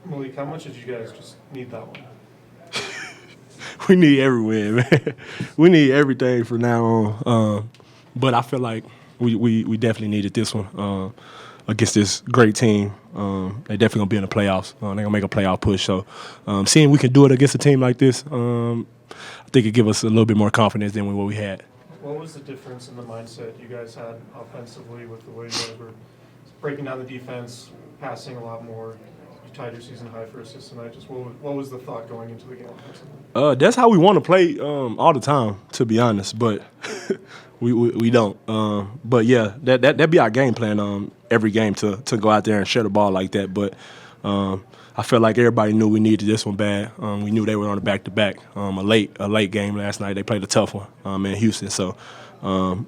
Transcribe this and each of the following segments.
Malik, how much did you guys just need that one? We need every win, man. We need everything from now on. But I feel like we definitely needed this one against this great team. They definitely gonna be in the playoffs. They're gonna make a playoff push. So seeing we can do it against a team like this, I think it give us a little bit more confidence than what we had. What was the difference in the mindset you guys had offensively with the way you guys were breaking down the defense, passing a lot more? You tied your season high for assists tonight. Just what was the thought going into the game offensively? That's how we want to play all the time, to be honest. But we don't. But yeah, that be our game plan every game to go out there and share the ball like that. But I felt like everybody knew we needed this one bad. We knew they were on the back-to-back. A late game last night. They played a tough one in Houston. So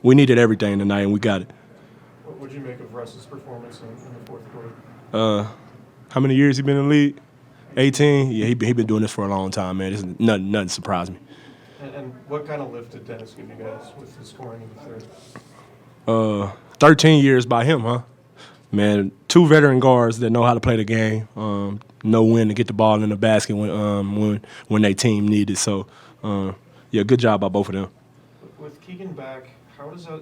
we needed everything tonight, and we got it. What would you make of Russ's performance in the fourth quarter? How many years he been in the league? 18. Yeah, he been doing this for a long time, man. This is nothing surprised me. And what kind of lift did Dennis give you guys with his scoring in the third? 13 years by him, huh? Man, two veteran guards that know how to play the game, know when to get the ball in the basket when their team need it. So, yeah, good job by both of them. With Keegan back, how does that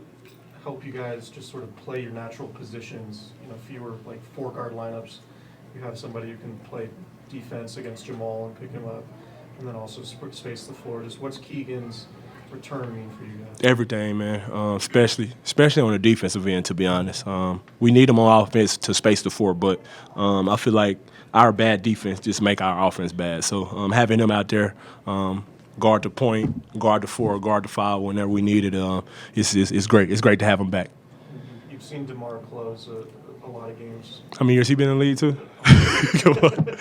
help you guys just sort of play your natural positions? Fewer like 4-guard lineups. You have somebody who can play defense against Jamal and pick him up, and then also space the floor. Just what's Keegan's return mean for you guys? Everything, man. Especially on the defensive end, to be honest. We need him on offense to space the floor, but I feel like our bad defense just make our offense bad. So having him out there, guard the point, guard the 4, guard the 5 whenever we need it, it's great. It's great to have him back. You've seen DeMar close a lot of games. How many years he been in the league too? Come on.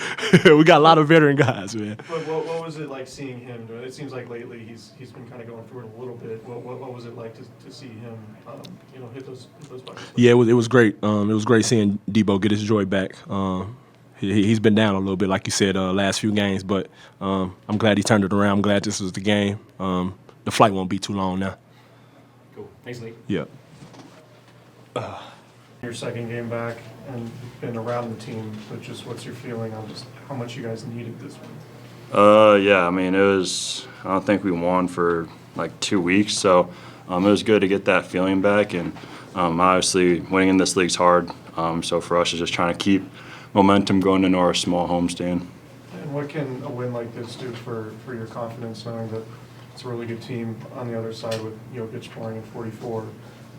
We got a lot of veteran guys, man. But what was it like seeing him do it? It seems like lately he's been kind of going through it a little bit. What was it like to see him hit those buckets? Yeah, it was great. It was great seeing Debo get his joy back. He's been down a little bit, like you said, last few games, but I'm glad he turned it around. I'm glad this was the game. The flight won't be too long now. Cool. Thanks, Lee. Yeah. Your second game back and you've been around the team, but just what's your feeling on just how much you guys needed this one? Yeah, I mean, I don't think we won for like 2 weeks, so it was good to get that feeling back. And obviously, winning in this league's hard. So for us, it's just trying to keep momentum going into our small homestand. And what can a win like this do for your confidence, knowing that it's a really good team on the other side with Jokic scoring at 44?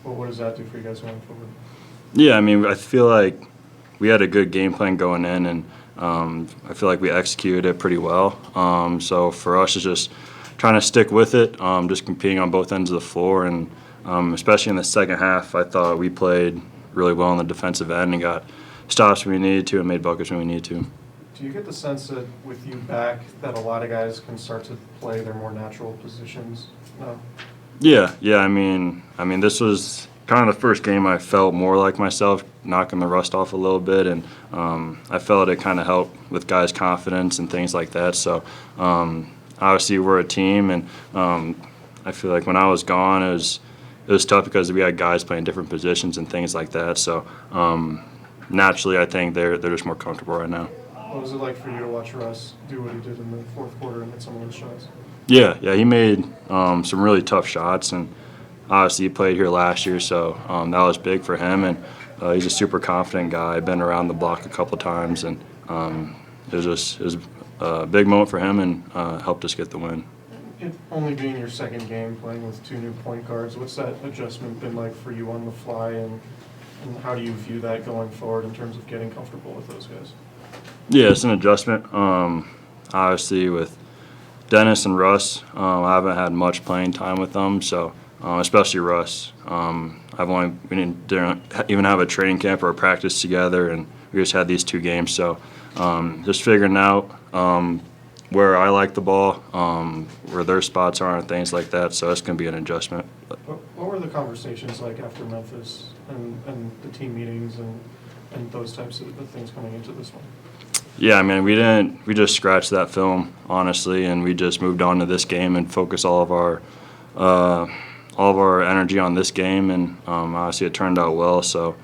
What does that do for you guys going forward? Yeah, I mean, I feel like we had a good game plan going in, and I feel like we executed it pretty well. So for us, it's just trying to stick with it, just competing on both ends of the floor, and especially in the second half, I thought we played really well on the defensive end and got stops when we needed to and made buckets when we needed to. Do you get the sense that with you back that a lot of guys can start to play their more natural positions? No? Yeah. I mean, this was kind of the first game I felt more like myself, knocking the rust off a little bit, and I felt it kind of helped with guys' confidence and things like that. So obviously we're a team, and I feel like when I was gone, it was tough because we had guys playing different positions and things like that. So naturally, I think they're just more comfortable right now. What was it like for you to watch Russ do what he did in the fourth quarter and hit some of those shots? Yeah, he made some really tough shots, and obviously he played here last year, so that was big for him, and he's a super confident guy. Been around the block a couple times, and it was a big moment for him and helped us get the win. It only being your second game playing with 2 new point guards, what's that adjustment been like for you on the fly, and how do you view that going forward in terms of getting comfortable with those guys? Yeah, it's an adjustment. Obviously with Dennis and Russ, I haven't had much playing time with them, so especially Russ. We didn't even have a training camp or a practice together, and we just had these 2 games. So just figuring out where I like the ball, where their spots are, and things like that. So it's going to be an adjustment. What were the conversations like after Memphis and the team meetings and those types of things coming into this one? Yeah, I mean, we just scratched that film, honestly, and we just moved on to this game and focused all of our energy on this game, and obviously it turned out well. So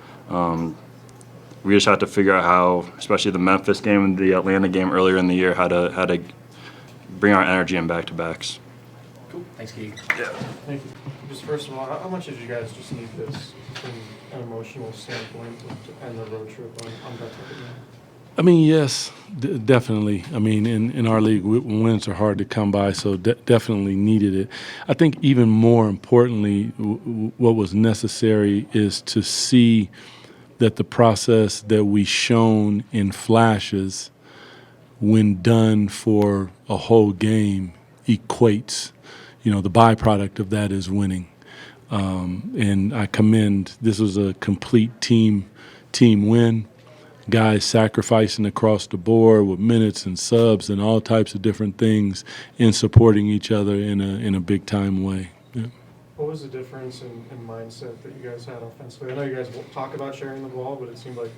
we just have to figure out how, especially the Memphis game and the Atlanta game earlier in the year, how to bring our energy in back-to-backs. Cool. Thanks, Keegan. Thank you. Just first of all, how much did you guys just need this from an emotional standpoint to end the road trip on that type of game? I mean, yes, definitely. I mean, in our league, wins are hard to come by, so definitely needed it. I think even more importantly, what was necessary is to see that the process that we shown in flashes, when done for a whole game, equates. You know, the byproduct of that is winning. And I commend, this was a complete team win. Guys sacrificing across the board with minutes and subs and all types of different things in supporting each other in a big time way. Yeah. What was the difference in mindset that you guys had offensively? I know you guys won't talk about sharing the ball, but it seemed like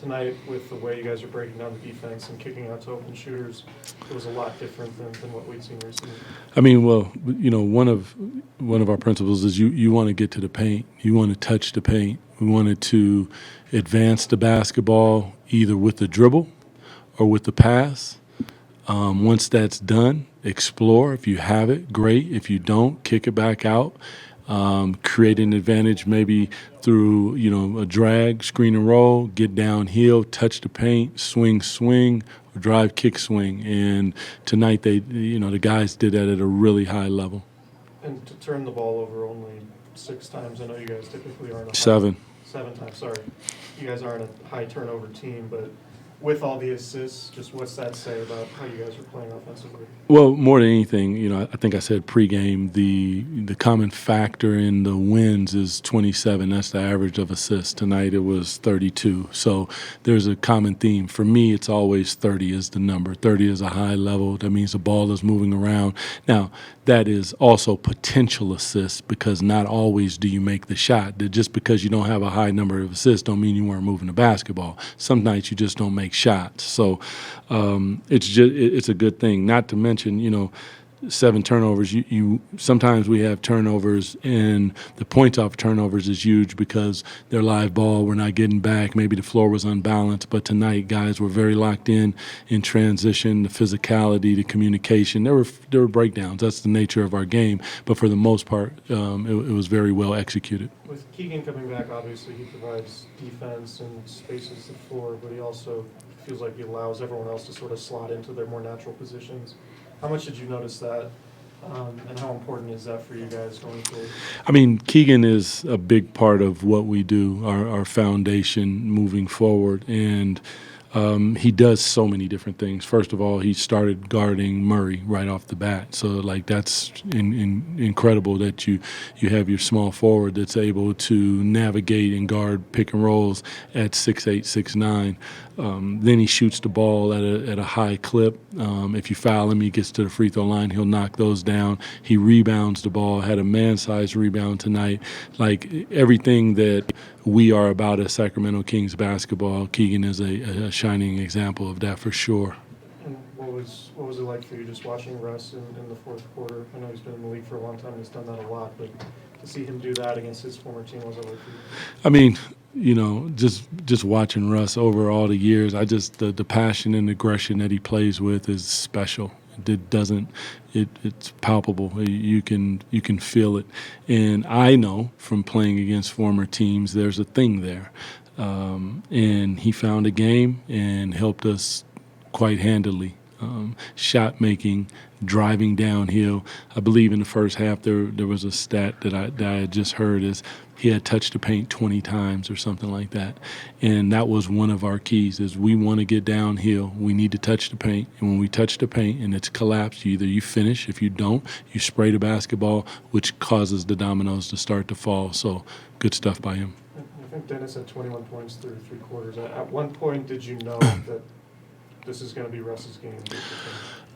tonight, with the way you guys are breaking down the defense and kicking out to open shooters, it was a lot different than what we'd seen recently. I mean, well, you know, one of our principles is you want to get to the paint. You want to touch the paint. We wanted to advance the basketball either with the dribble or with the pass. Once that's done, explore. If you have it, great. If you don't, kick it back out. Create an advantage maybe through, you know, a drag, screen and roll, get downhill, touch the paint, swing, or drive, kick, swing. And tonight the guys did that at a really high level. And to turn the ball over only 6 times, I know you guys typically aren't. 7 times, sorry. You guys aren't a high turnover team, but with all the assists, just what's that say about how you guys are playing offensively? Well, more than anything, you know, I think I said pregame, the common factor in the wins is 27. That's the average of assists. Tonight it was 32. So there's a common theme. For me, it's always 30 is the number. 30 is a high level. That means the ball is moving around. Now, that is also potential assists because not always do you make the shot. Just because you don't have a high number of assists don't mean you weren't moving the basketball. Some nights you just don't make shots. So it's a good thing. Not to mention, you know, 7 turnovers. You sometimes we have turnovers, and the points off turnovers is huge because they're live ball. We're not getting back. Maybe the floor was unbalanced, but tonight guys were very locked in transition, the physicality, the communication. There were breakdowns. That's the nature of our game. But for the most part, it was very well executed. With Keegan coming back, obviously he provides defense and spaces the floor, but he also feels like he allows everyone else to sort of slot into their more natural positions. How much did you notice that, and how important is that for you guys going forward? I mean, Keegan is a big part of what we do, our foundation moving forward, and he does so many different things. First of all, he started guarding Murray right off the bat, so like that's incredible that you have your small forward that's able to navigate and guard pick and rolls at 6'8", 6'9". Then he shoots the ball at a high clip. If you foul him, he gets to the free throw line. He'll knock those down. He rebounds the ball. Had a man-sized rebound tonight. Like everything that we are about as Sacramento Kings basketball, Keegan is a shining example of that for sure. And what was it like for you just watching Russ in the fourth quarter? I know he's been in the league for a long time. He's done that a lot, but to see him do that against his former team, what was it like for you? I mean, you know, just watching Russ over all the years, the passion and aggression that he plays with is special. It's palpable. You can feel it. And I know from playing against former teams, there's a thing there. And he found a game and helped us quite handily. Shot making, driving downhill. I believe in the first half there was a stat that I had just heard is he had touched the paint 20 times or something like that. And that was one of our keys is we want to get downhill. We need to touch the paint. And when we touch the paint and it's collapsed, either you finish. If you don't, you spray the basketball, which causes the dominoes to start to fall. So good stuff by him. I think Dennis had 21 points through 3 quarters. At one point, did you know that this is going to be Russ's game?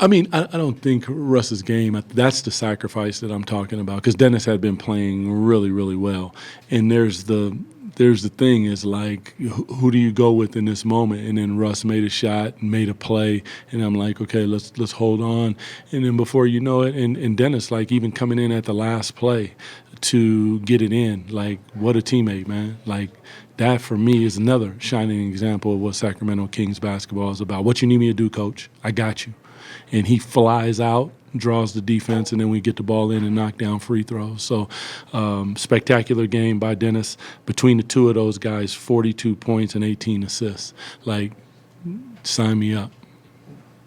I mean, I don't think Russ's game, that's the sacrifice that I'm talking about because Dennis had been playing really, really well. And there's the thing is like, who do you go with in this moment? And then Russ made a shot, made a play, and I'm like, okay, let's hold on. And then before you know it, and Dennis, like even coming in at the last play, to get it in. Like, what a teammate, man. Like, that for me is another shining example of what Sacramento Kings basketball is about. What you need me to do, coach? I got you. And he flies out, draws the defense, and then we get the ball in and knock down free throws. So spectacular game by Dennis. Between the two of those guys, 42 points and 18 assists. Like, sign me up.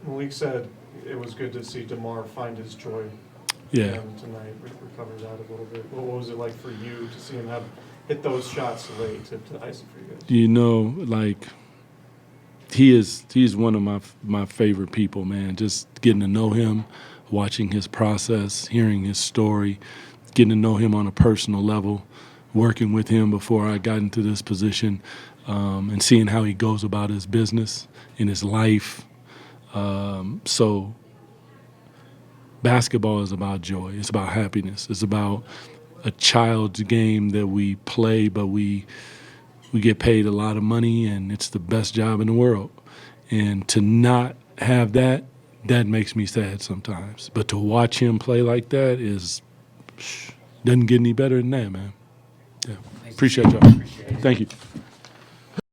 Malik said it was good to see DeMar find his joy. Yeah. And tonight recover that a little bit. What was it like for you to see him hit those shots late to ice it for you guys? You know, like, he's one of my favorite people, man. Just getting to know him, watching his process, hearing his story, getting to know him on a personal level, working with him before I got into this position, and seeing how he goes about his business in his life. So basketball is about joy. It's about happiness. It's about a child's game that we play, but we get paid a lot of money, and it's the best job in the world. And to not have that makes me sad sometimes. But to watch him play like that doesn't get any better than that, man. Yeah. Appreciate y'all. Thank you.